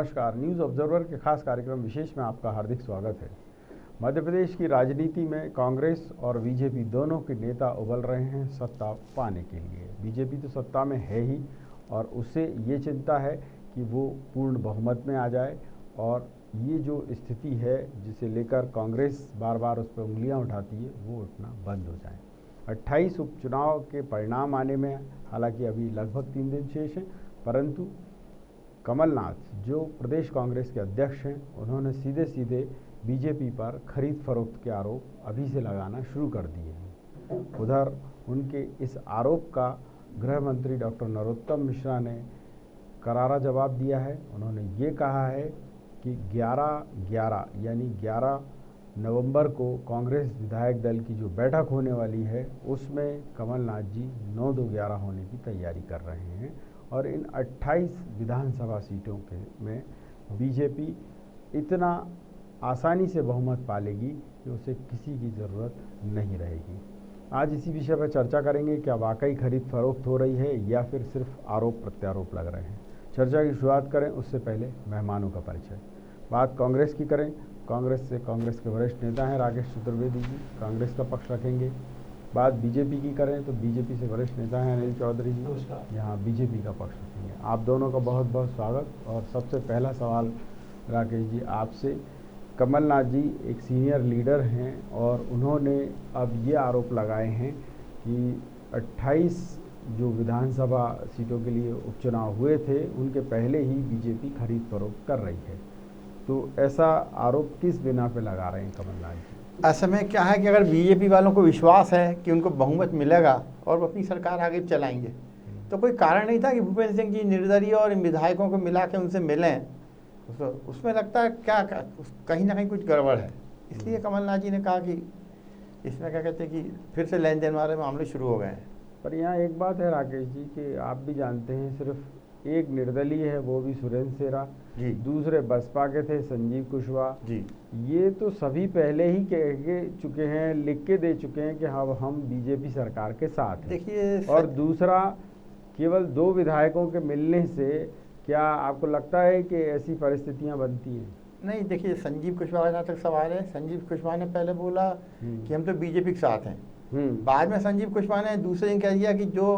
नमस्कार। News observer के खास कार्यक्रम विशेष में आपका हार्दिक स्वागत है। मध्य प्रदेश की राजनीति में कांग्रेस और बीजेपी दोनों के नेता उबल रहे हैं सत्ता पाने के लिए। बीजेपी तो सत्ता में है ही और उसे ये चिंता है कि वो पूर्ण बहुमत में आ जाए और ये जो स्थिति है जिसे लेकर कांग्रेस बार बार उस पर उंगलियां उठाती है वो उठना बंद हो जाए। 28 उपचुनाव के परिणाम आने में हालांकि अभी लगभग 3 दिन शेष हैं, परंतु कमलनाथ जो प्रदेश कांग्रेस के अध्यक्ष हैं उन्होंने सीधे सीधे बीजेपी पर खरीद फरोख्त के आरोप अभी से लगाना शुरू कर दिए हैं। उधर उनके इस आरोप का गृह मंत्री डॉक्टर नरोत्तम मिश्रा ने करारा जवाब दिया है। उन्होंने ये कहा है कि 11/11 यानी 11 नवंबर को कांग्रेस विधायक दल की जो बैठक होने वाली है उसमें कमलनाथ जी 9-2-11 होने की तैयारी कर रहे हैं और इन 28 विधानसभा सीटों के में बीजेपी इतना आसानी से बहुमत पालेगी कि उसे किसी की ज़रूरत नहीं रहेगी। आज इसी विषय पर चर्चा करेंगे, क्या वाकई खरीद फरोख्त हो रही है या फिर सिर्फ आरोप प्रत्यारोप लग रहे हैं। चर्चा की शुरुआत करें उससे पहले मेहमानों का परिचय। बात कांग्रेस की करें। कांग्रेस के वरिष्ठ नेता हैं राकेश चतुर्वेदी जी, कांग्रेस का पक्ष रखेंगे। बात बीजेपी की करें तो बीजेपी से वरिष्ठ नेता हैं अनिल चौधरी जी, यहाँ बीजेपी का पक्ष रखेंगे। आप दोनों का बहुत बहुत स्वागत। और सबसे पहला सवाल राकेश जी आपसे, कमलनाथ जी एक सीनियर लीडर हैं और उन्होंने अब ये आरोप लगाए हैं कि 28 जो विधानसभा सीटों के लिए उपचुनाव हुए थे उनके पहले ही बीजेपी खरीद फरोख्त कर रही है, तो ऐसा आरोप किस बिना पे लगा रहे हैं कमलनाथ जी? ऐसे में क्या है कि अगर बीजेपी वालों को विश्वास है कि उनको बहुमत मिलेगा और वो अपनी सरकार आगे चलाएंगे तो कोई कारण नहीं था कि भूपेंद्र सिंह जी निर्दलीय और इन विधायकों को मिला के उनसे मिलें। उसमें लगता है क्या कहीं ना कहीं कुछ गड़बड़ है, इसलिए कमलनाथ जी ने कहा कि इसमें क्या कहते हैं कि फिर से लेन देन वाले मामले शुरू हो गए हैं। पर यहाँ एक बात है राकेश जी कि आप भी जानते हैं सिर्फ एक निर्दलीय है, वो भी सुरेंद्र सेरा जी, दूसरे बसपा के थे संजीव कुशवाहा जी। ये तो सभी पहले ही कह चुके हैं, लिख के दे चुके हैं कि हाँ हम बीजेपी सरकार के साथ हैं। देखिए और दूसरा, केवल 2 विधायकों के मिलने से क्या आपको लगता है कि ऐसी परिस्थितियां बनती हैं? नहीं, देखिए संजीव कुशवाहा जहाँ तक सवाल है, संजीव कुशवाहा ने पहले बोला कि हम तो बीजेपी के साथ हैं। बाद में संजीव कुशवाहा ने दूसरे दिन कह दिया कि जो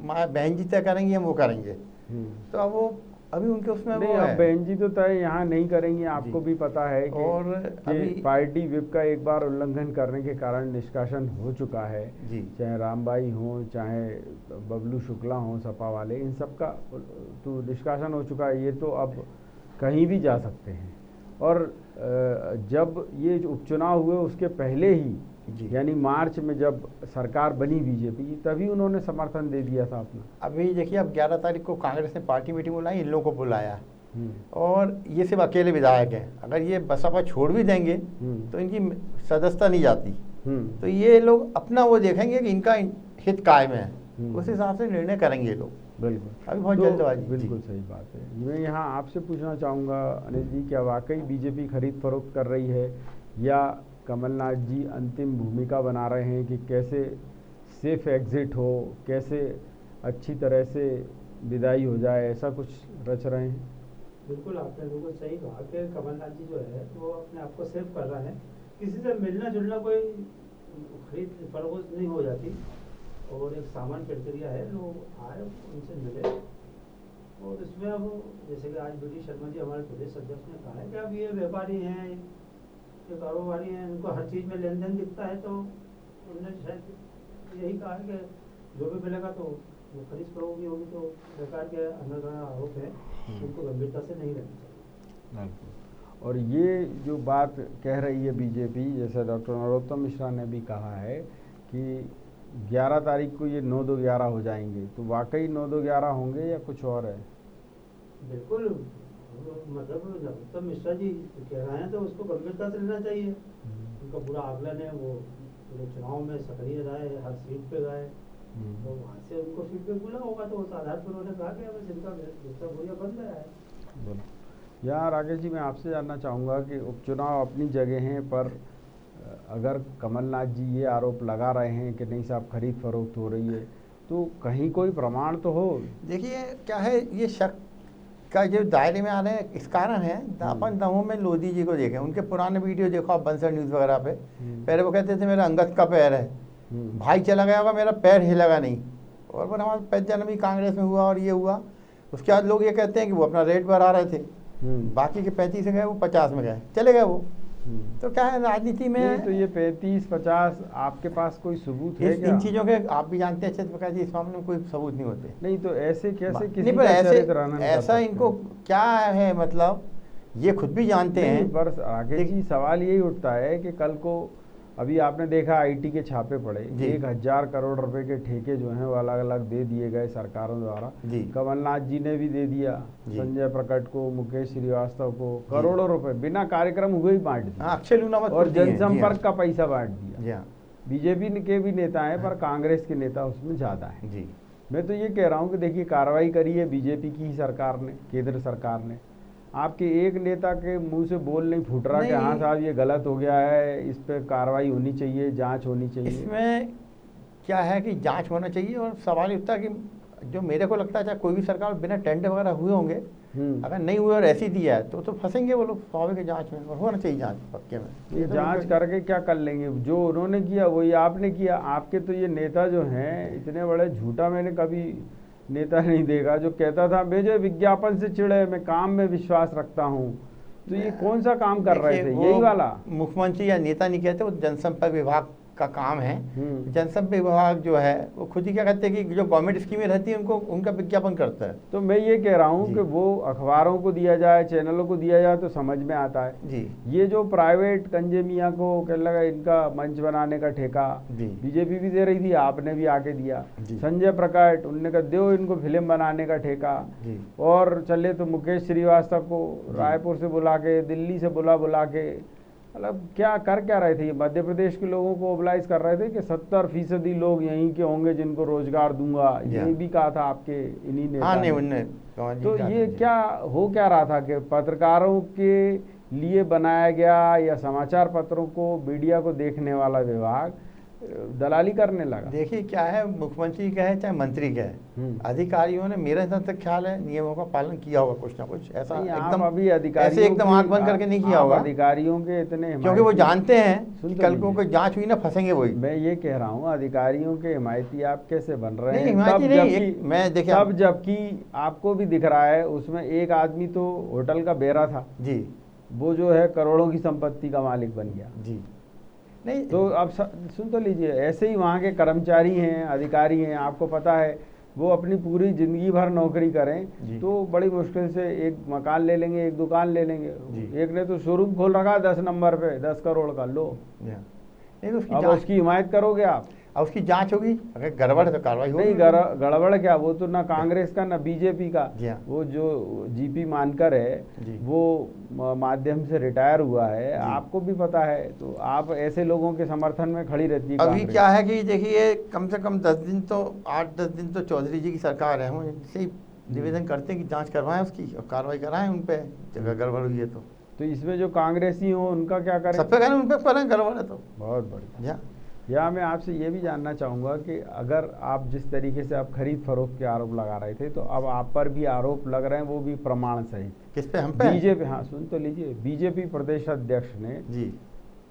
बहन जी तय करेंगे हम वो करेंगे। तो अब वो अभी उनके उसमें नहीं, वो अब है। बहन जी तो तय यहाँ नहीं करेंगे, आपको भी पता है कि, और अभी पार्टी विप का एक बार उल्लंघन करने के कारण निष्कासन हो चुका है जी, चाहे रामबाई हो चाहे बबलू शुक्ला हो सपा वाले, इन सब का तो निष्कासन हो चुका है। ये तो अब कहीं भी जा सकते हैं। और जब ये जो उपचुनाव हुए उसके पहले ही यानी मार्च में जब सरकार बनी बीजेपी तभी उन्होंने समर्थन दे दिया था अपना। अभी देखिए अब 11 तारीख को कांग्रेस ने पार्टी मीटिंग बुलाई, इन लोगों को बुलाया और ये सिर्फ अकेले विधायक हैं। अगर ये बसपा छोड़ भी देंगे तो इनकी सदस्यता नहीं जाती, तो ये लोग अपना वो देखेंगे कि इनका हित कायम है, उस हिसाब से निर्णय करेंगे ये लोग। बिल्कुल, अभी बहुत जल्दबाजी। बिल्कुल सही बात है। मैं यहाँ आपसे पूछना चाहूँगा अनिल जी, क्या वाकई बीजेपी खरीद फरोख्त कर रही है या कमलनाथ जी अंतिम भूमिका बना रहे हैं कि कैसे सेफ एग्जिट हो, कैसे अच्छी तरह से विदाई हो जाए, ऐसा कुछ रच रहे हैं? बिल्कुल, आपने बिल्कुल सही कहा कि कमलनाथ जी जो है वो अपने आप को सेव कर रहे हैं। किसी से मिलना जुलना कोई खरीद फरोख्त नहीं हो जाती और एक सामान्य प्रक्रिया है, लोग आए उनसे मिले। और इसमें अब जैसे कि आज बी.डी. शर्मा जी हमारे प्रदेश अध्यक्ष ने कहा है कि अब ये व्यापारी हैं, ये कारोबारी हैं, उनको हर चीज़ में लेन देन दिखता है, तो उन्होंने शायद यही कहा है कि जो भी मिलेगा तो वो खरीद फरोख्त भी होगी। तो सरकार के अंदर आरोप है उनको गंभीरता से नहीं लेना चाहिए। और ये जो बात कह रही है बीजेपी, जैसे डॉक्टर नरोत्तम मिश्रा ने भी कहा है कि 11 तारीख को ये 9-2-11 हो जाएंगे, तो वाकई 9-2-11 होंगे या कुछ और है? बिल्कुल, मतलब नरोत्तम मिश्रा जी कह रहे हैं तो उसको गंभीरता से लेना चाहिए। उनका पूरा आकलन है, वो पूरे चुनाव में सक्रिय रहे, हर सीट पे गए, तो वहाँ से उनको फीडबैक मिला होगा, तो उस आधार पर उन्होंने कहा कि बस इनका दूसरा भूया बन गया है। यहाँ राकेश जी मैं आपसे जानना चाहूँगा कि उपचुनाव अपनी जगह हैं, पर अगर कमलनाथ जी ये आरोप लगा रहे हैं कि नहीं साहब खरीद फरोख्त हो रही है, तो कहीं कोई प्रमाण तो हो। देखिए क्या है, ये शक का जो दायरे में आ रहे हैं इस कारण है, अपन दमोह में लोधी जी को देखें, उनके पुराने वीडियो देखो आप बंसर न्यूज़ वगैरह पे, पहले वो कहते थे मेरा अंगद का पैर है, भाई चला गया होगा मेरा पैर हिलेगा नहीं, और फिर हमारा 5 जनवरी कांग्रेस में हुआ और ये हुआ, उसके बाद लोग ये कहते हैं कि वो अपना रेट बढ़ा रहे थे, बाकी के 35 में गए वो 50 में गए, चले गए वो। तो क्या है राजनीति में, तो ये 35-50 आपके पास कोई सबूत है क्या? इन चीज़ों के आप भी जानते हैं अच्छे प्रकाश जी, इस मामले में कोई सबूत नहीं होते। नहीं तो ऐसे कैसे किसी नहीं, पर का चरित्र हनन कर ऐसा सकते इनको हैं? क्या है, मतलब ये खुद भी जानते नहीं, हैं। पर राकेश जी सवाल यही उठता है कि कल को अभी आपने देखा आईटी के छापे पड़े, जी। 1000 करोड़ रुपए के ठेके जो हैं वो अलग अलग दे दिए गए सरकारों द्वारा। जी। कमलनाथ जी ने भी दे दिया, जी। संजय प्रकट को, मुकेश श्रीवास्तव को करोड़ों रुपए बिना कार्यक्रम हुए ही बांट दिए, हाँ, अक्षय लूनावत और को दिए हैं, जी जनसंपर्क का हाँ। पैसा बांट दिया। जी हाँ। बीजेपी के भी नेता हैं पर कांग्रेस के नेता उसमें ज्यादा हैं। जी। मैं तो ये कह रहा हूँ कि देखिए कार्रवाई करी है बीजेपी की ही सरकार ने, केंद्र सरकार ने। आपके एक नेता के मुंह से बोल नहीं फूट रहा कि नहीं। हाँ साहब ये गलत हो गया है, इस पे कार्रवाई होनी चाहिए, जांच होनी चाहिए। इसमें क्या है कि जांच होना चाहिए, और सवाल ये उठता है कि जो मेरे को लगता है चाहे कोई भी सरकार बिना टेंडर वगैरह हुए होंगे, अगर नहीं हुए और ऐसी दिया है तो फंसेंगे वो लोग स्वाभाविक जांच में, और होना चाहिए जांच पक्के में। ये जांच करके क्या कर लेंगे? जो उन्होंने किया वही आपने किया। आपके तो ये नेता जो हैं इतने बड़े झूठा मैंने कभी नेता नहीं देखा जो कहता था मुझे विज्ञापन से चिढ़े, मैं काम में विश्वास रखता हूँ। तो ये कौन सा काम कर रहे थे? यही वाला मुख्यमंत्री या नेता नहीं कहते, वो जनसंपर्क विभाग का काम है। जनसंपर्क विभाग जो है वो खुद ही क्या कहते हैं कि जो गवर्नमेंट स्कीमें रहती है उनको उनका विज्ञापन करता है। तो मैं ये कह रहा हूँ कि वो अखबारों को दिया जाए, चैनलों को दिया जाए तो समझ में आता है। जी। ये जो प्राइवेट कंजे मियाँ को क्या लगा इनका मंच बनाने का ठेका बीजेपी भी दे रही थी, आपने भी आके दिया। संजय प्रकट उनने कहा दो इनको फिल्म बनाने का ठेका, और चले तो मुकेश श्रीवास्तव को रायपुर से बुला के, दिल्ली से बुला के, मतलब क्या कर क्या रहे थे? ये मध्य प्रदेश के लोगों को ओबलाइज कर रहे थे कि 70% लोग यहीं के होंगे जिनको रोजगार दूंगा। यही भी कहा था आपके इन्हीं ने। हाँ, नहीं उनने। तो ये क्या हो क्या रहा था कि पत्रकारों के लिए बनाया गया या समाचार पत्रों को, मीडिया को देखने वाला विभाग दलाली करने लगा? देखिए क्या है, मुख्यमंत्री का है चाहे मंत्री का है, अधिकारियों ने मेरे हिसाब तक ख्याल है नियमों का पालन किया होगा कुछ ना कुछ। ऐसा एकदम अभी अधिकारी ऐसे एकदम आंख बंद करके नहीं किया होगा अधिकारियों के इतने, क्योंकि वो जानते हैं कि कल को कोई जांच हुई ना फंसेंगे वही। मैं ये कह रहा हूँ अधिकारियों के हिमायती आप कैसे बन रहे हैं? मैं देखिए तब जबकि आपको भी दिख रहा है उसमें एक आदमी तो होटल का बेरा था जी, वो जो है करोड़ों की संपत्ति का मालिक बन गया जी। नहीं तो अब सुन तो लीजिए, ऐसे ही वहाँ के कर्मचारी हैं, अधिकारी हैं, आपको पता है वो अपनी पूरी जिंदगी भर नौकरी करें तो बड़ी मुश्किल से एक मकान ले लेंगे, एक दुकान ले लेंगे। एक ने तो शोरूम खोल रखा 10 नंबर पे 10 करोड़ का, लो नहीं तो अब उसकी हिमायत करोगे आप? अब उसकी जांच होगी, अगर गड़बड़ है तो कार्रवाई होगी। नहीं गड़बड़ क्या, वो तो ना कांग्रेस का ना बीजेपी का। वो जो जीपी मानकर है वो माध्यम से रिटायर हुआ है, आपको भी पता है। तो आप ऐसे लोगों के समर्थन में खड़ी रहती है। अभी क्या है कि देखिए कम से कम 10 दिन तो 8-10 दिन तो चौधरी जी की सरकार है, हम इनसे ही निवेदन करते हैं कि जाँच करवाएं उसकी और कार्रवाई कराएं उन पर, जगह गड़बड़ हुई है तो इसमें जो कांग्रेसी हो उनका क्या करें? सब पे करें, उन पर करें, गड़बड़ है तो। बहुत बढ़िया। या मैं आपसे ये भी जानना चाहूँगा कि अगर आप जिस तरीके से आप खरीद फरोख्त के आरोप लगा रहे थे तो अब आप पर भी आरोप लग रहे हैं, वो भी प्रमाण सहित। किस पे? हम पे? बीजेपी, हाँ सुन तो लीजिए, बीजेपी प्रदेश अध्यक्ष ने जी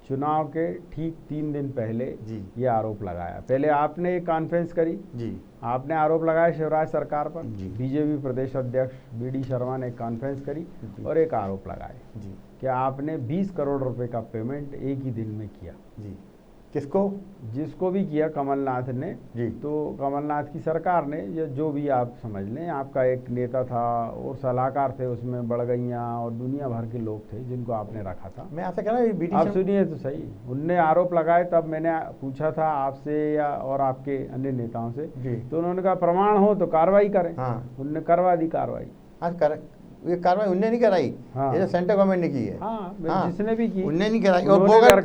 चुनाव के ठीक 3 दिन पहले जी ये आरोप लगाया। पहले आपने एक कॉन्फ्रेंस करी जी, आपने आरोप लगाया शिवराज सरकार पर। बीजेपी प्रदेश अध्यक्ष BD शर्मा ने एक कॉन्फ्रेंस करी और एक आरोप लगाए जी कि आपने 20 करोड़ रुपए का पेमेंट एक ही दिन में किया जी। किसको? जिसको भी किया, कमलनाथ ने जी। तो कमलनाथ की सरकार ने, या जो भी आप समझ लें, आपका एक नेता था और सलाहकार थे उसमें, बड़गैया और दुनिया भर के लोग थे जिनको आपने रखा था। मैं आपसे कह रहा हूँ, आप सुनिए तो सही, उनने आरोप लगाए। तब मैंने पूछा था आपसे या और आपके अन्य नेताओं से, तो उन्होंने कहा प्रमाण हो तो कार्रवाई करें। उनने करवा दी कार्रवाई। हाँ, ये कार्रवाई उनने नहीं कराई, ये जो सेंट्रल गवर्नमेंट ने की है। जिसने भी की उनने नहीं कराई। और वो अगर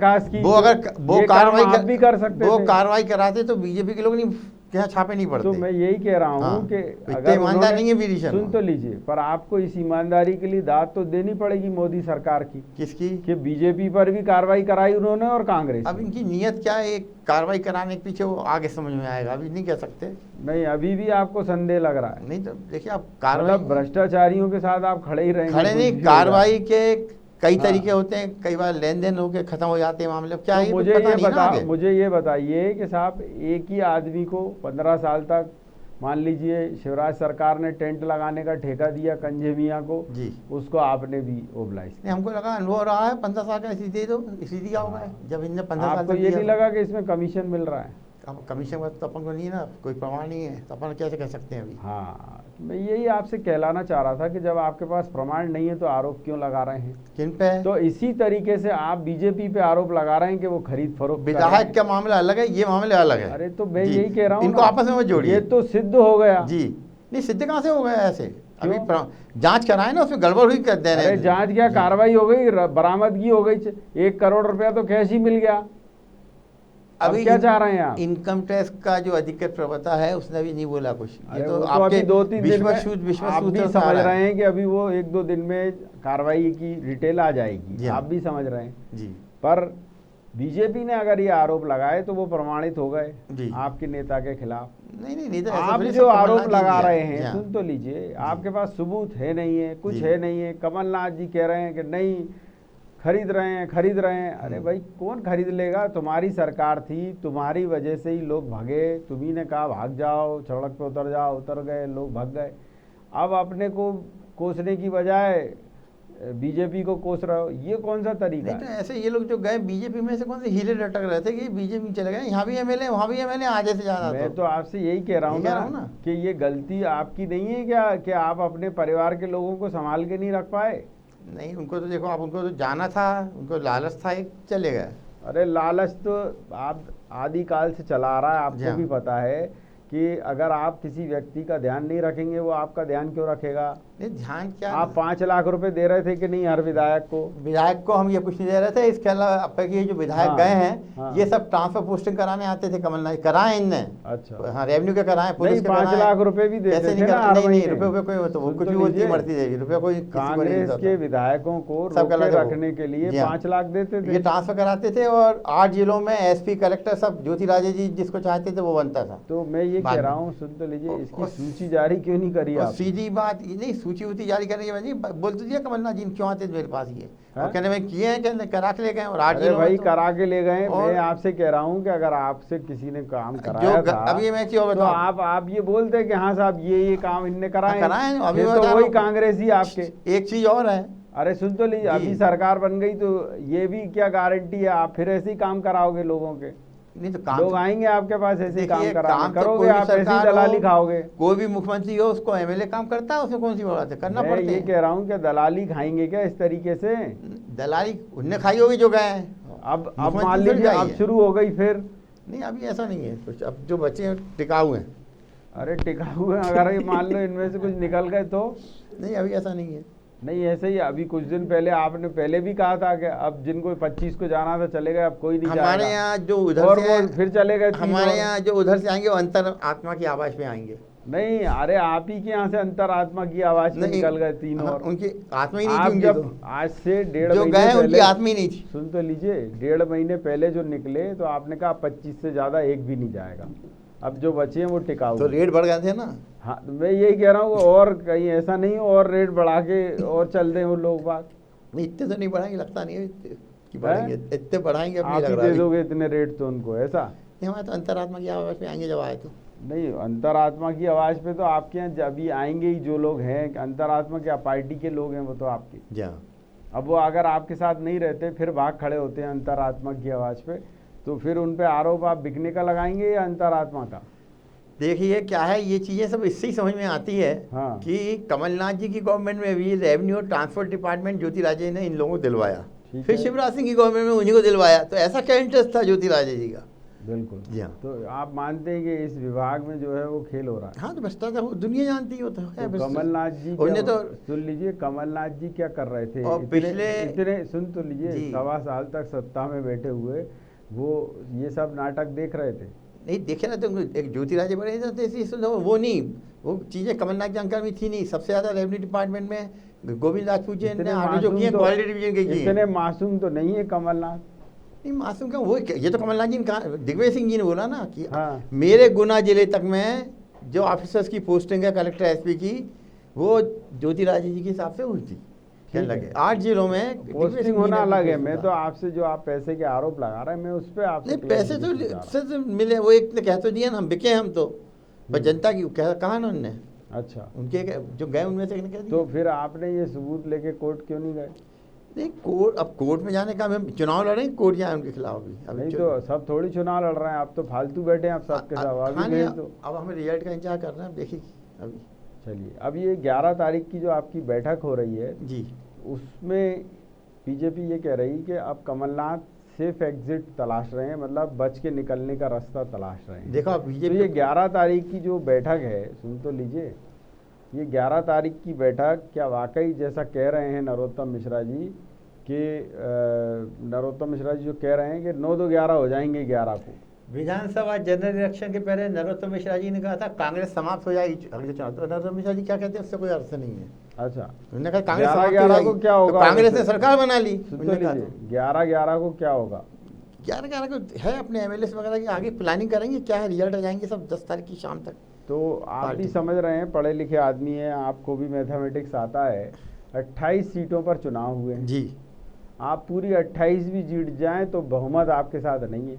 कार्रवाई भी कर सकते, वो कार्रवाई कराते तो बीजेपी के लोग नहीं के यहाँ छापे नहीं पड़ते। तो मैं यही कह रहा हूँ हाँ, कि इतने अगर ईमानदार उन्होंने- नहीं है वीरी शर्मा। सुन तो लीजिए, पर आपको इस ईमानदारी के लिए दाद तो देनी पड़ेगी मोदी सरकार की किसकी? कि बीजेपी पर भी कार्रवाई कराई उन्होंने और कांग्रेस अब ने। इनकी नीयत क्या है कार्रवाई कराने के पीछे, वो आगे समझ में आएगा, अभी नहीं कह सकते। नहीं, अभी भी आपको संदेह लग रहा है? नहीं तो देखिए आप मतलब कार्रवाई, भ्रष्टाचारियों के साथ आप खड़े ही रहेंगे? खड़े कुछ नहीं, भी हो कार्रवाई जाए। के कई हाँ। तरीके होते हैं, कई बार लेन देन होके खत्म हो जाते हैं मामले। क्या तो ये कुछ मुझे पता ये नहीं ना आगे? मुझे ये बताइए कि साहब, एक ही आदमी को 15 साल तक, मान लीजिए शिवराज सरकार ने टेंट लगाने का ठेका दिया कंजे मियाँ को, जी उसको आपने भी ओबलाइज नहीं, हमको लगा अनुभव रहा है 15 साल का, इसी दे दो, इसी दिया होगा जब इनने 15 साल आपको तक ये दिया नहीं था। लगा कि इसमें कमीशन मिल रहा है? अब कमीशन का तो अपन को नहीं है ना, कोई प्रमाण नहीं है, तो अपन कैसे कह सकते हैं अभी? हाँ, मैं यही आपसे कहलाना चाह रहा था कि जब आपके पास प्रमाण नहीं है तो आरोप क्यों लगा रहे हैं? किन पे? तो इसी तरीके से आप बीजेपी पे आरोप लगा रहे हैं कि वो खरीद फरोख्त कर रहे विधायक हैं। का मामला अलग है, ये मामला अलग है। अरे तो मैं जी, यही कह रहा हूँ इनको ना, आपस में मत जोड़िए। ये तो सिद्ध हो गया। जी नहीं, सिद्ध कहाँ से हो गया ऐसे? अभी क्यों? जांच कराए ना, उसमें गड़बड़ हुई कर दे रहे अरे हैं। जांच क्या, जी। कार्रवाई हो गई, बरामदगी हो गई, 1 करोड़ रुपया तो कैश ही मिल गया। अब क्या चाह रहे हैं आप? इनकम टैक्स का जो अधिकृत प्रवक्ता है उसने भी नहीं बोला कुछ। अरे ये वो तो तो अभी आपके 2-3 दिन में विश्व आप भी सूत्र से आ समझ रहा रहे है। हैं कि अभी वो 1-2 दिन में कार्रवाई की डिटेल आ जाएगी, जी हाँ। आप भी समझ रहे हैं। जी पर बीजेपी ने अगर ये आरोप लगाए तो वो प्रमाणित हो गए जी। आपके नेता के खिलाफ। नहीं तो ऐसा आप थोड़ी जो सब आरोप कमलनाथ जी लगा ने रहे किया। जी हैं, हाँ। सुन तो लीजिए, आपके पास सबूत है नहीं है, कुछ जी। है नहीं है। कमलनाथ जी कह रहे हैं कि नहीं, खरीद रहे हैं। अरे भाई, कौन खरीद लेगा? तुम्हारी सरकार थी, तुम्हारी वजह से ही लोग भागे, तुम्ही ने कहा भाग जाओ, सड़क पे उतर जाओ, उतर गए, लोग भाग गए। अब अपने को कोसने की बजाय बीजेपी को कोस रहे हो, ये कौन सा तरीका नहीं तो है? ऐसे ये लोग जो गए बीजेपी में से कौन से हीरे लटक रहे थे कि बीजेपी चले गए, यहाँ भी एमएलए वहाँ भी एमएलए, आगे से ज्यादा। मैं तो आपसे यही कह रहा हूँ यही कह रहा हूँ ना। कि ये गलती आपकी नहीं है क्या कि आप अपने परिवार के लोगों को संभाल के नहीं रख पाए? नहीं, उनको तो देखो, आप उनको तो जाना था, उनको लालच था, एक चले गए। अरे लालच तो आप आदिकाल से चला आ रहा है, जी आपको हाँ। भी पता है कि अगर आप किसी व्यक्ति का ध्यान नहीं रखेंगे, वो आपका ध्यान क्यों रखेगा? नहीं ध्यान क्या, आप 5 लाख रुपए दे रहे थे कि नहीं हर विधायक को? विधायक को हम ये कुछ नहीं दे रहे थे। इसके अलावा अब तक ये जो विधायक हाँ, गए हैं, हाँ। ये सब ट्रांसफर पोस्टिंग कराने आते थे कमलनाथ, कराए इनने। अच्छा, हाँ, रेवेन्यू के कराए, पुलिस नहीं के 5 कराए। लाख रुपए भी देते कैसे थे नहीं ना कराए? हर नहीं महीने। रुपये कोई तो वो सुन कुछ तो भी बोलती लीजिए, मरती जाएगी, रुपये कोई किसी को नहीं कांग्रेस देता के था। विधायकों को सब रोके गलत है वो। रखने के लिए जी हाँ। 5 लाख देते थे। ये ट्रांसफर कराते थे, और 8 जिलों में एसपी कलेक्टर सब ज्योतिराजे जी जिसको चाहते थे वो बनता था। तो मैं ये बाद कह रहा में। हूँ, सुन तो लीजिए, और- इसकी और- सूची जारी क्यों नहीं करी और आप? सीधी बात ये नहीं, सूची वूची जारी करने के बाद नहीं, बोल तो दिया कमलनाथ जी क्यों आते थे मेरे पास ये, हाँ? और कहने में किए हैं, कहने करा के ले गए, और 8 अरे जिलों में भाई, तो- करा के ले गए। और- मैं आपसे कह रहा हूँ कि अगर आपसे किसी ने काम जो कराया था, अब ये मैं क्यों तो बताऊं? आप ये बोलते कि हाँ साहब ये काम इनने कराए कराए हैं, अभी फिर मैं तो बता वही रहा हूं। कांग्रेस ही आपके। एक चीज और है, अरे सुन तो लीजिए, जी। अभी सरकार बन गई तो ये भी क्या गारंटी है आप फिर ऐसे ही काम कराओगे लोगों के? नहीं तो काम लोग तो- आएंगे आपके पास ऐसे ही काम देखिए, कराने, काम तो करोगे कोई भी आप ऐसी सरकार हो, दलाली खाओगे। कोई भी मुख्यमंत्री हो, उसको एमएलए काम करता है, उसमें कौन सी बात है, करना मैं पड़ते ये हैं। कह रहा हूँ कि दलाली खाएंगे क्या इस तरीके से? दलाली उनने खाई होगी जो गए हैं। अब मुख्यमंत्री मान थोड़ी लीजिए खाई अब है। शुरू हो गई फिर। नहीं अभी ऐसा नहीं है कुछ, अब जो बच्चे हैं टिकाऊ हैं। अरे टिकाऊ है, अगर ये मान लो इनमें से कुछ निकल गए तो? नहीं अभी ऐसा नहीं है। नहीं, ऐसे ही अभी कुछ दिन पहले आपने पहले भी कहा था कि अब जिनको 25 को जाना था चले गए, अब कोई नहीं जाएगा। हमारे यहाँ जो उधर और से वो आए- फिर चले गए 3 हमारे और। यहाँ जो उधर से आएंगे वो अंतर आत्मा की आवाज में आएंगे। नहीं, अरे आप ही के यहाँ से अंतरात्मा की आवाज में नहीं, निकल गए 3 हाँ, और। उनकी आत्मा ही नहीं थी आप उनकी जब तो। आज से 1.5 जो महीने गए उनकी पहले, आत्मा ही नहीं थी। सुन तो लीजिए, 1.5 महीने पहले जो निकले तो आपने कहा 25 से ज्यादा एक भी नहीं जाएगा। अब जो बचे हैं वो टिकाऊ तो हैं। रेट बढ़ गए थे ना। हाँ, तो मैं यही कह रहा हूँ, और कहीं ऐसा नहीं हो और रेट बढ़ा के और चल दें वो लोग बात। नहीं इतने तो नहीं बढ़ाएंगे, लगता नहीं है कि बढ़ाएंगे, इतने बढ़ाएंगे अब नहीं आप लग ही रहा दे अभी। दोगे इतने रेट तो उनको, ऐसा? नहीं, हमारे तो अंतरात्मा की आवाज में आएंगे जब आए तो। नहीं, अंतरात्मा की आवाज पे तो आपके यहाँ अभी आएंगे ही जो लोग हैं, अंतरात्मा क्या पार्टी के लोग हैं वो तो आपके। जा अब वो अगर आपके साथ नहीं रहते फिर भाग खड़े होते हैं अंतरात्मा की आवाज पे, तो फिर उन पे आरोप आप बिकने का लगाएंगे या अंतरात्मा का? देखिए क्या है, ये चीज़ें सब इससे ही समझ में आती है हाँ। कि कमलनाथ जी की गवर्नमेंट में भी रेवेन्यू और ट्रांसपोर्ट डिपार्टमेंट ज्योतिराजे ने इन लोगों को दिलवाया, ठीक फिर है। शिवराज सिंह की गवर्नमेंट में उन्हीं को दिलवाया, तो ऐसा क्या इंटरेस्ट था ज्योतिराजे जी का? बिल्कुल। जी हाँ। तो आप मानते हैं कि इस विभाग में जो है वो खेल हो रहा है? हाँ तो भ्रष्टाचार दुनिया जानती है, वो तो है तो भ्रष्टाचार। कमलनाथ जी उन्हें क्या, तो सुन लीजिए, कमलनाथ जी क्या कर रहे थे? और इतने सुन तो लीजिए, जी। 1.25 साल तक सत्ता में बैठे हुए वो ये सब नाटक देख रहे थे। नहीं देखे ना, तो एक ज्योतिरादित्य बड़े वो नहीं, वो चीज़ें कमलनाथ के अंकल में थी नहीं। सबसे ज़्यादा रेवेन्यू डिपार्टमेंट में गोविंद राजपूत जी ने आगे जो किए, क्वालिटी डिवीजन के किए। इतने मासूम तो नहीं है कमलनाथ। नहीं मासूम क्या, वो ये तो कमलनाथ जी ने कहा, दिग्विजय सिंह जी ने बोला ना कि हाँ। मेरे गुना जिले तक में जो ऑफिसर्स की पोस्टिंग है कलेक्टर एसपी की, वो ज्योतिरादित्य जी के हिसाब से हुई थी। कहने लगे 8 जिलों में पोस्टिंग होना अलग है। मैं तो आपसे जो आप पैसे के आरोप लगा रहे हैं, मैं उस पर आपसे नहीं, पैसे तो मिले, वो एक ने कह तो दिया ना, हम बिके हम तो, पर जनता की कहा ना उनने। अच्छा, उनके जो गए उनमें से कह दिया। तो फिर आपने ये सबूत लेके कोर्ट क्यों नहीं गए? नहीं कोर्ट, अब कोर्ट में जाने का, हम चुनाव लड़ रहे हैं, कोर्ट जाए उनके खिलाफ भी। अब नहीं तो सब थोड़ी चुनाव लड़ रहे हैं, आप तो फालतू बैठे हैं, आप सबके साथ अभी भेज दो। अब हमें रिजल्ट का इंतजार कर रहे हैं, देखिए अभी। चलिए, अब ये 11 तारीख की जो आपकी बैठक हो रही है जी, उसमें बीजेपी ये कह रही कि अब कमलनाथ सेफ एग्जिट तलाश रहे हैं, मतलब बच के निकलने का रास्ता तलाश रहे हैं। देखो अब तो बीजेपी ये 11 तारीख की जो बैठक है, सुन तो लीजिए, ये 11 तारीख की बैठक क्या वाकई जैसा कह रहे हैं नरोत्तम मिश्रा जी कि नरोत्तम मिश्रा जी जो कह रहे हैं कि 9-2-11 हो जाएंगे 11 को? विधानसभा जनरल इलेक्शन के पहले नरोत्तम मिश्रा जी ने कहा था कांग्रेस समाप्त हो जाएगी अगले चुनाव। तो नरोत्तम मिश्रा जी क्या कहते हैं, उससे कोई अर्थ नहीं है। अच्छा, उन्होंने कहा कांग्रेस 11-11 को क्या होगा? तो कांग्रेस ने सरकार बना ली। सुन तो लीजिए, 11-11 को क्या होगा? 11-11 को है अपने एमएलए वगैरह की आगे प्लानिंग करेंगे, क्या है रिजल्ट आ जाएंगे सब 10 तारीख की शाम तक। तो आप भी समझ रहे हैं, पढ़े लिखे आदमी हैं, आपको भी मैथमेटिक्स आता है। 28 सीटों पर चुनाव हुए हैं जी, आप पूरी 28 भी जीत जाएं तो बहुमत आपके साथ नहीं है।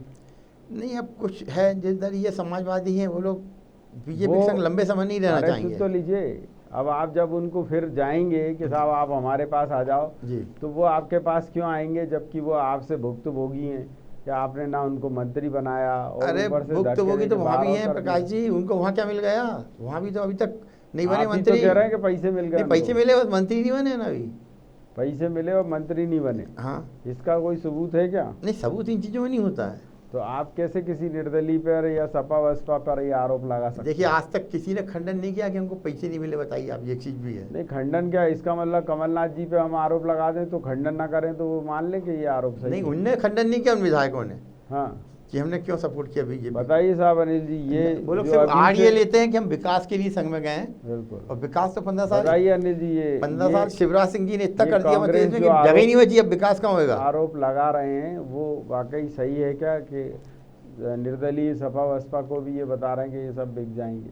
नहीं अब कुछ है जिस दर ये समाजवादी हैं, वो लोग बीजेपी के संग लंबे समय नहीं रहना चाहेंगे। तो लीजिए, अब आप जब उनको फिर जाएंगे कि साहब आप हमारे पास आ जाओ जी, तो वो आपके पास क्यों आएंगे, जबकि वो आपसे भुक्तभोगी हैं कि आपने ना उनको मंत्री बनाया और अरे ऊपर से भुक्तभोगी तो वहाँ भी हैं कर प्रकाश दिया। जी, उनको वहाँ क्या मिल गया, वहाँ भी तो अभी तक नहीं बने आप ही मंत्री। तो कह रहे हैं कि पैसे मिल गए। नहीं पैसे मिले बस मंत्री नहीं बने ना अभी। पैसे मिले और मंत्री नहीं बने, हाँ, इसका कोई सबूत है क्या? नहीं सबूत इन चीज़ों में नहीं होता है। तो आप कैसे किसी निर्दलीय पर या सपा बसपा पर ये आरोप लगा सकते हैं? देखिए आज तक किसी ने खंडन नहीं किया कि हमको पैसे नहीं मिले, बताइए आप, ये चीज़ भी है। नहीं खंडन क्या, इसका मतलब कमलनाथ जी पे हम आरोप लगा दें तो खंडन ना करें तो वो मान लें कि ये आरोप सही नहीं है? उनने खंडन नहीं किया, उन विधायकों ने, हाँ, कि हमने क्यों सपोर्ट किया बीजेपी। बताइए साहब अनिल जी, ये वो लोग जो सिर्फ अभी आड़ से- ये लेते हैं कि हम विकास के लिए संघ में गए हैं, बिल्कुल, और विकास तो 15 साल, बताइए अनिल जी, ये 15 साल शिवराज सिंह जी ने इतना ये कर दिया कांग्रेस मतलब इसमें जो कि जगह ही नहीं आरोप- बची, अब विकास कहाँ होएगा। आरोप लगा रहे हैं वो वाकई सही है क्या कि निर्दलीय सपा बसपा को भी ये बता रहे हैं कि ये सब बिक जाएंगे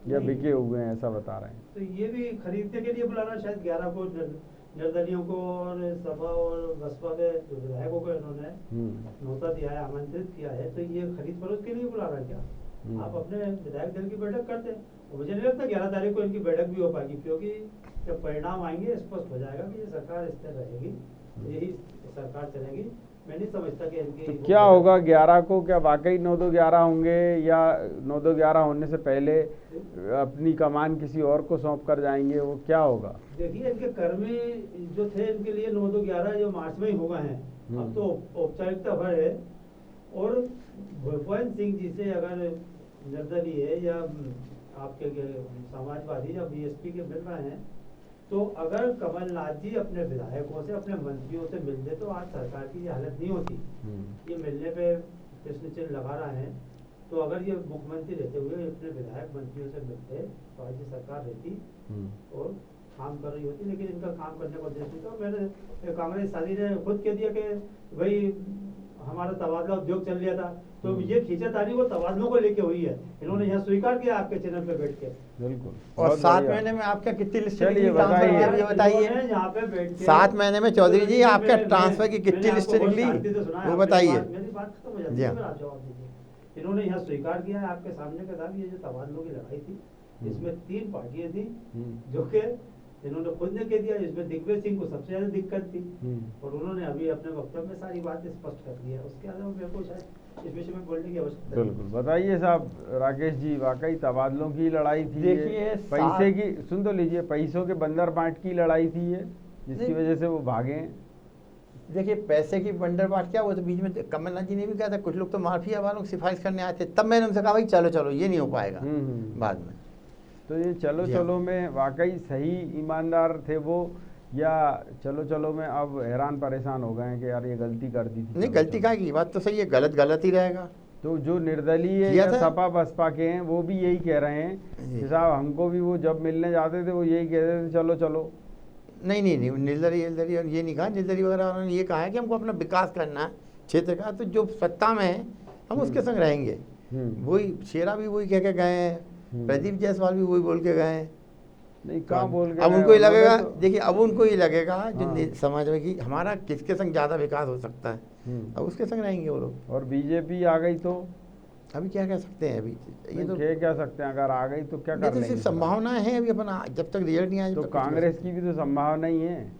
या नहीं। बिके हुए हैं, ऐसा बता रहे हैं? तो ये भी खरीदने के लिए बुलाना शायद 11 को निर्दलियों को और सपा और बसपा के जो विधायकों को इन्होंने न्योता दिया है, आमंत्रित किया है, तो ये खरीद फरोख्त के लिए बुला रहा है क्या? आप अपने विधायक दल की बैठक करते हैं, और मुझे नहीं लगता 11 तारीख को इनकी बैठक भी हो पाएगी, क्योंकि जब परिणाम आएंगे स्पष्ट हो जाएगा कि ये सरकार स्थिर रहेगी, यही सरकार चलेगी। मैं नहीं समझता कि इनकी तो क्या होगा 11 को? क्या वाकई 9-2-11 होंगे या 9-2-11 होने से पहले अपनी कमान किसी और को सौंप कर जाएंगे? वो क्या होगा? देखिए इनके कर्मी जो थे इनके लिए 9-2-11 जो मार्च में ही हो गए हैं, अब तो औपचारिकता भर है। और भूपेंद्र सिंह जी से अगर निर्दलीय है या आपके समाजवादी या बीएसपी के मिल रहे हैं, तो अगर कमलनाथ जी अपने विधायकों से अपने मंत्रियों से मिलते तो आज सरकार की ये हालत नहीं होती। ये मिलने पे प्रश्न चिन्ह लगा रहे हैं, तो अगर ये मुख्यमंत्री रहते हुए अपने विधायक मंत्रियों से मिलते तो आज ये सरकार रहती और काम कर रही होती, लेकिन इनका काम करने को देश नहीं था। मैंने कांग्रेस शादी ने खुद कह दिया कि भाई हमारा तबादला उद्योग चल रहा था, तो ये खींचातानी वो तबादलों को लेके हुई है, इन्होंने यहाँ स्वीकार किया आपके चैनल पे बैठ के। बिल्कुल। और 7 महीने में आपका कितनी लिस्ट चलिए निकली बताइए। ट्रांसफर की, ये बताइए। यहाँ पे बैठ के 7 महीने में चौधरी जी आपका मैं- ट्रांसफर की कितनी मैंने लिस्ट आपको बहुत निकली, शांति से सुना है, वो आपकी बताइए। मेरी बात खत्म हो जाती जी है, हाँ। फिर आप जवाब दीजिए। इन्होंने यहाँ स्वीकार किया है आपके सामने के साथ, ये जो तबादलों की लड़ाई थी इसमें 3 पार्टियां थी, जो कि इन्होंने खुद ने कह दिया, इसमें दिग्विजय सिंह को सबसे ज्यादा दिक्कत थी, और उन्होंने अभी अपने वक्तव्य में सारी बातें स्पष्ट कर दी है। उसके अलावा मेरे को शायद इस विषय में बोलने की आवश्यकता नहीं। बिल्कुल, बताइए साहब राकेश जी, वाकई तबादलों की लड़ाई थी ये? देखिए, पैसे की, सुन तो लीजिए, पैसों के बंदर बांट की लड़ाई थी ये, जिसकी नहीं। वजह से वो भागे हैं? देखिए पैसे की बंडर बाट क्या, वो तो बीच में कमलनाथ जी ने भी कहा था कुछ लोग तो माफिया वालों को सिफारिश करने आए थे, तब मैंने उनसे कहा भाई चलो चलो ये नहीं हो पाएगा बाद में। तो ये चलो जी हाँ। चलो में वाकई सही ईमानदार थे वो, या चलो चलो में अब हैरान परेशान हो गए हैं कि यार ये गलती कर दी थी? नहीं गलती कहाँ की, बात तो सही है, गलत गलत ही रहेगा। तो जो निर्दलीय किया या था। सपा बसपा के हैं वो भी यही कह रहे हैं कि साहब हमको भी वो जब मिलने जाते थे वो यही कहते थे चलो चलो। नहीं, निर्दलीय और ये नहीं कहा, निर्दलीय वगैरह उन्होंने ये कहा है कि हमको अपना विकास करना है क्षेत्र का, तो जो सत्ता में है हम उसके संग रहेंगे। वही शेरा भी वही कह के गए हैं, प्रदीप जायसवाल भी वही बोल के गए हैं। नहीं कहाँ बोल के अब गए, उनको ही उन्होंने लगेगा, तो- देखिए अब उनको ही लगेगा जो हाँ। समाज में कि हमारा किसके संग ज़्यादा विकास हो सकता है, अब उसके संग रहेंगे वो लोग। और बीजेपी आ गई तो अभी क्या कह सकते हैं, अभी ये तो ये कह सकते हैं अगर आ गई तो क्या ये कर तो लेंगे सिर्फ फिर? संभावनाएं हैं अभी, अपना जब तक रिजल्ट नहीं आया तो तब तक कुछ कांग्रेस की भी तो संभावना ही है।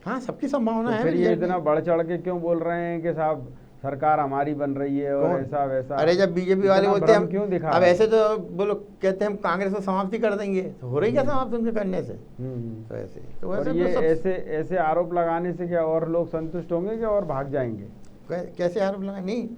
हाँ, सबकी संभावना तो है। फिर ये result इतना में। बढ़ चढ़ के क्यों बोल रहे हैं कि साहब सरकार हमारी बन रही है और कौन? ऐसा वैसा? अरे जब बीजेपी वाले इतना बोलते हैं भ्रम क्यों दिखा अब रहे ऐसे तो वो लोग कहते हैं हम कांग्रेस को समाप्ति कर देंगे, तो हो रही क्या समाप्ति उनके करने से? हम्म। तो ऐसे तो और वैसे ये तो ऐसे ऐसे आरोप लगाने से क्या और लोग संतुष्ट होंगे कि और भाग जाएंगे? कैसे आरोप लगा? नहीं,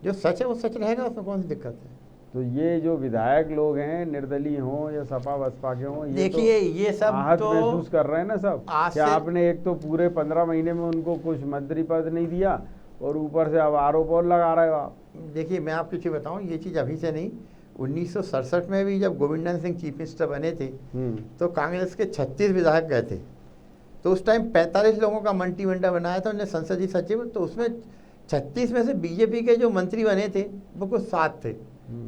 जो सच है वो सच रहेगा, उसमें कौन सी दिक्कत है? तो ये जो विधायक लोग हैं निर्दलीय हों या सपा बसपा के हों, ये देखिए तो ये सब आहत तो महसूस कर रहे हैं ना सब आज कि से- आपने एक तो पूरे 15 महीने में उनको कुछ मंत्री पद नहीं दिया और ऊपर से अब आरोप और लगा रहे हो आप। देखिए मैं आपको चीज़ बताऊं, ये चीज़ अभी से नहीं, 1967 में भी जब गोविंदन सिंह चीफ मिनिस्टर बने थे तो कांग्रेस के 36 विधायक गए थे, तो उस टाइम 45 लोगों का मंत्रिमंडल बनाया था उन्हें संसदीय सचिव, तो उसमें 36 में से बीजेपी के जो मंत्री बने थे वो कुछ 7 थे,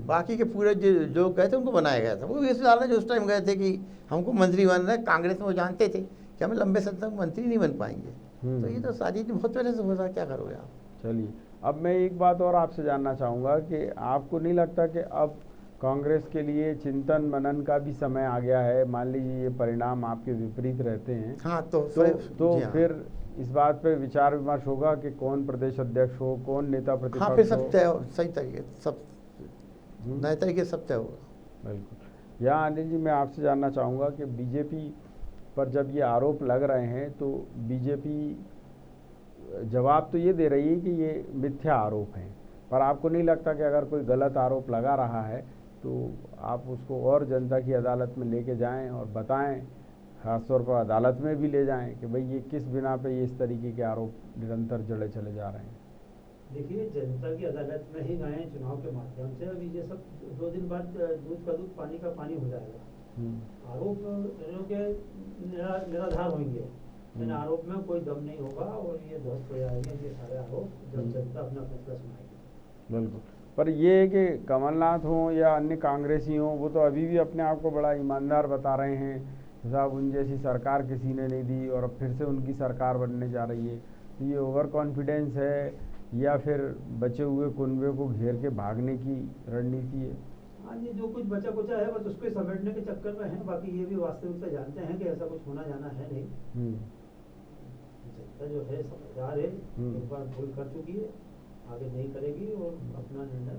बाकी के पूरे जो गए थे उनको बनाया गया था। वो भी इसलिए जो उस टाइम गए थे कि हमको मंत्री बन रहे हैं, कांग्रेस में वो जानते थे कि हम लंबे समय तक मंत्री नहीं बन पाएंगे। तो ये तो साजिश बहुत पहले से हो रहा, क्या करोगे आप? चलिए अब मैं एक बात और आपसे जानना चाहूँगा कि आपको नहीं लगता कि अब कांग्रेस के लिए चिंतन मनन का भी समय आ गया है? मान लीजिए ये परिणाम आपके विपरीत रहते हैं हाँ तो जी हाँ। फिर इस बात पे विचार विमर्श होगा कि कौन प्रदेश अध्यक्ष हो, कौन नेता हाँ, फिर प्रतिपक्ष सब हो। तय सही तरीके सब नए तरीके से सब तय होगा। बिल्कुल। यहाँ अनिल जी मैं आपसे जानना चाहूँगा कि बीजेपी पर जब ये आरोप लग रहे हैं तो बीजेपी जवाब तो ये दे रही है कि ये मिथ्या आरोप हैं, पर आपको नहीं लगता कि अगर कोई गलत आरोप लगा रहा है तो आप उसको और जनता की अदालत में लेके जाएं और बताएं, खासतौर पर अदालत में भी ले जाएं कि भाई ये किस बिना पे ये इस तरीके के आरोप निरंतर जड़े चले जा रहे हैं? देखिए जनता की अदालत में ही गए चुनाव के माध्यम से, अभी ये सब 2 दिन बाद दूध का दूध पानी का पानी हो जाएगा। आरोप के निराधार होंगे, इन आरोप में कोई दम नहीं होगा और ये ध्वस्त हो जाएंगे ये सारे आरोप जब जनता अपना फैसला सुनाएगी। बिल्कुल। पर ये है कि कमलनाथ हों या अन्य कांग्रेसी हों, वो तो अभी भी अपने आप को बड़ा ईमानदार बता रहे हैं, साहब उन जैसी सरकार किसी ने नहीं दी और अब फिर से उनकी सरकार बनने जा रही है। तो ये ओवर कॉन्फिडेंस है या फिर बचे हुए कुनबे को घेर के भागने की रणनीति है? हाँ, ये जो कुछ बचा कुचा है बस उसको समेटने के चक्कर में है, बाकी ये भी वास्तविकता जानते हैं कि ऐसा कुछ होना जाना है नहीं। जनता जो है समझदार है, एक बार भूल कर चुकी है, आगे नहीं करेगी और अपना निर्णय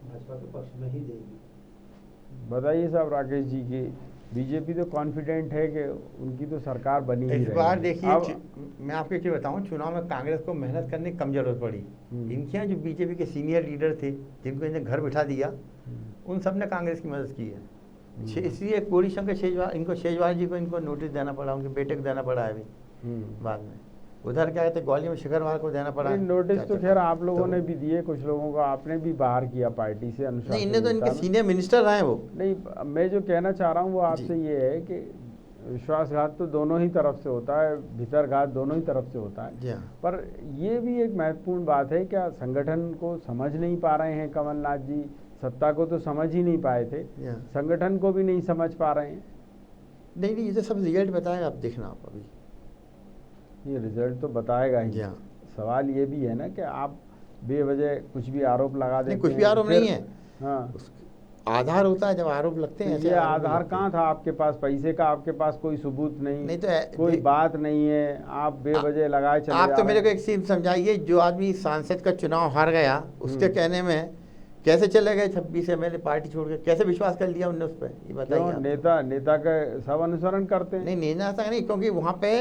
भाजपा के पक्ष में ही देगी। बताइए साहब राकेश जी की बीजेपी तो कॉन्फिडेंट है कि उनकी तो सरकार बनी ही इस रहेगी। बार देखिए अब मैं आपको एक चीज़ बताऊं, चुनाव में कांग्रेस को मेहनत करने की कम जरूरत पड़ी। इनके यहाँ जो बीजेपी के सीनियर लीडर थे जिनको इन्हें घर बिठा दिया, उन सब ने कांग्रेस की मदद की है। इसलिए कोड़ी शंकर शेजवार जी को इनको नोटिस देना पड़ा, उनके बेटे को देना पड़ा है अभी बाद में। उधर क्या कहते ग्वालियर में शिखरवार को देना पड़ा। नोटिस तो खैर आप लोगों ने भी दिए, कुछ लोगों को आपने भी बाहर किया पार्टी से अनुशासन। नहीं, इनने तो इनके सीनियर मिनिस्टर रहे वो। नहीं, मैं जो कहना चाह रहा हूँ वो आपसे ये है कि विश्वासघात तो दोनों ही तरफ से होता है, भीतरघात दोनों ही तरफ से होता है। पर ये भी एक महत्वपूर्ण बात है, क्या संगठन को समझ नहीं पा रहे हैं कमलनाथ जी? सत्ता को तो समझ ही नहीं पाए थे, संगठन को भी नहीं समझ पा रहे हैं। नहीं, ये तो सब रिजल्ट बताएगा, आप देखना। आप अभी ये रिजल्ट तो बताएगा ही। सवाल ये भी है ना कि आप बेवजह कुछ भी आरोप लगा देते हैं। कुछ भी आरोप नहीं है। हाँ, आधार होता है जब आरोप लगते हैं। ये आधार कहाँ था आपके पास? पैसे का आपके पास कोई सबूत नहीं तो कोई बात नहीं है, आप बेवजह लगाए चले आप तो मेरे को एक चीज समझाइए, जो आदमी सांसद का चुनाव हार गया उसके कहने में कैसे चले गए 26 MLA पार्टी छोड़ के? कैसे विश्वास कर लिया उनने उस पर? ये बताइए। नेता का सब अनुसरण करते हैं। नहीं, ऐसा नहीं, क्योंकि वहाँ पे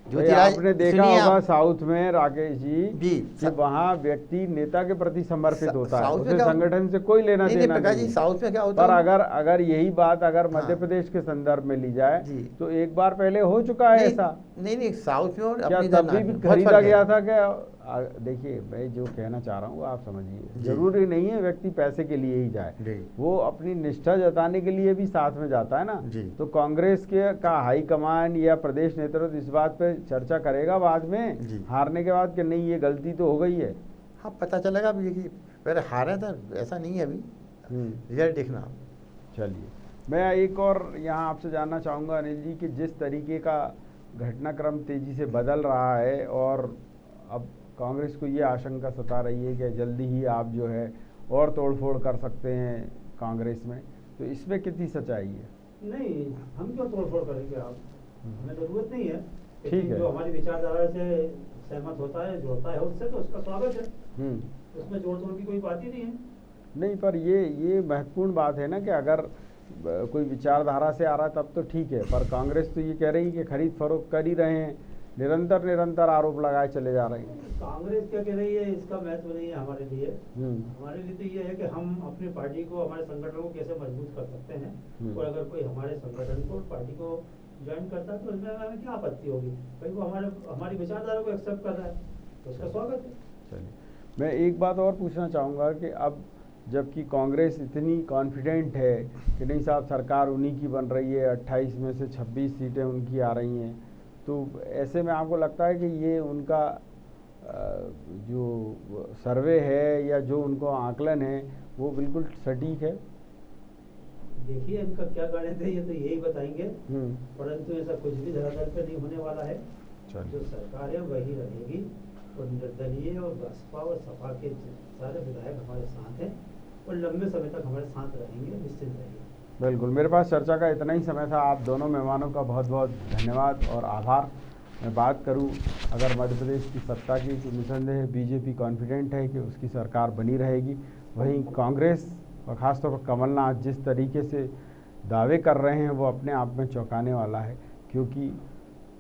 आपने देखा होगा साउथ में राकेश जी कि वहाँ व्यक्ति नेता के प्रति समर्पित होता है, उसे संगठन से कोई लेना देना नहीं। साउथ में क्या होता है? पर अगर यही बात अगर मध्य प्रदेश के संदर्भ में ली जाए तो एक बार पहले हो चुका है ऐसा। नहीं, साउथ में क्या तब भी खरीदा गया था क्या देखिए मैं जो कहना चाह रहा हूँ वो आप समझिए, जी। जरूरी नहीं है व्यक्ति पैसे के लिए ही जाए, जी। वो अपनी निष्ठा जताने के लिए भी साथ में जाता है ना। जी। तो कांग्रेस के का हाईकमान या प्रदेश नेतृत्व इस बात पे चर्चा करेगा बाद में जी। हारने के बाद कि नहीं ये गलती तो हो गई है। हाँ, पता चलेगा अभी कि पहले हारे था, ऐसा नहीं है अभी, रिजल्ट देखना। चलिए, मैं एक और यहाँ आपसे जानना चाहूँगा अनिल जी कि जिस तरीके का घटनाक्रम तेज़ी से बदल रहा है और अब कांग्रेस को ये आशंका सता रही है कि जल्दी ही आप जो है और तोड़फोड़ कर सकते हैं कांग्रेस में, तो इसमें कितनी सच्चाई है? नहीं, हम क्यों तोड़फोड़ करेंगे, आप हमें ज़रूरत नहीं है। ठीक लेकिन है। जो हमारी विचारधारा से सहमत होता है, जोड़ता है उससे, तो उसका स्वागत है। उसमें जोड़ तोड़ की कोई बात ही नहीं है। नहीं, पर ये महत्वपूर्ण बात है ना कि अगर कोई विचारधारा से आ रहा है तब तो ठीक है, पर कांग्रेस तो ये कह रही है कि खरीद फरोख्त कर ही रहे हैं, निरंतर आरोप लगाए चले जा रहे हैं। कांग्रेस क्या कह रही है इसका महत्व नहीं है हमारे लिए। हमारे लिए तो ये है कि हम अपनी पार्टी को, हमारे संगठन को कैसे मजबूत कर सकते हैं, और अगर कोई हमारे संगठन को, पार्टी को ज्वाइन करता है तो उसमें हमें क्या आपत्ति होगी। भाई वो हमारी विचारधारा को एक्सेप्ट कर रहा है तो उसका स्वागत है। चलिए, मैं एक बात और पूछना चाहूँगा कि अब जबकि कांग्रेस इतनी कॉन्फिडेंट है कि नहीं साहब सरकार उन्हीं की बन रही है, 28 में से 26 सीटें उनकी आ रही हैं, तो ऐसे में आपको लगता है कि ये उनका जो सर्वे है या जो उनको आकलन है वो बिल्कुल सटीक है? देखिए इनका क्या गणित है ये तो यही बताएंगे, परंतु ऐसा कुछ भी धरातल पे नहीं होने वाला है। जो सरकार है वही रहेगी, और निर्दलीय और बसपा और सपा के सारे विधायक हमारे साथ हैं और लंबे समय तक हमारे साथ रहेंगे, निश्चित रहिए। बिल्कुल, मेरे पास चर्चा का इतना ही समय था। आप दोनों मेहमानों का बहुत बहुत धन्यवाद और आभार। मैं बात करूं अगर मध्य प्रदेश की सत्ता की, तो निसंदेह बीजेपी कॉन्फिडेंट है कि उसकी सरकार बनी रहेगी। वहीं कांग्रेस और ख़ासतौर पर कमलनाथ जिस तरीके से दावे कर रहे हैं वो अपने आप में चौंकाने वाला है, क्योंकि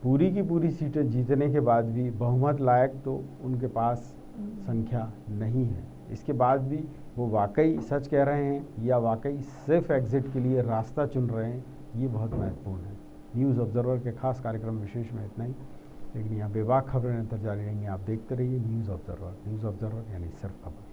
पूरी की पूरी सीटें जीतने के बाद भी बहुमत लायक तो उनके पास संख्या नहीं है। इसके बाद भी वो वाकई सच कह रहे हैं या वाकई सिर्फ एग्जिट के लिए रास्ता चुन रहे हैं, ये बहुत महत्वपूर्ण है। न्यूज़ ऑब्जर्वर के खास कार्यक्रम विशेष में इतना ही, लेकिन यहाँ बेबाक खबरें निरंतर जारी रहेंगी। आप देखते रहिए न्यूज़ ऑब्जर्वर यानी सिर्फ खबर।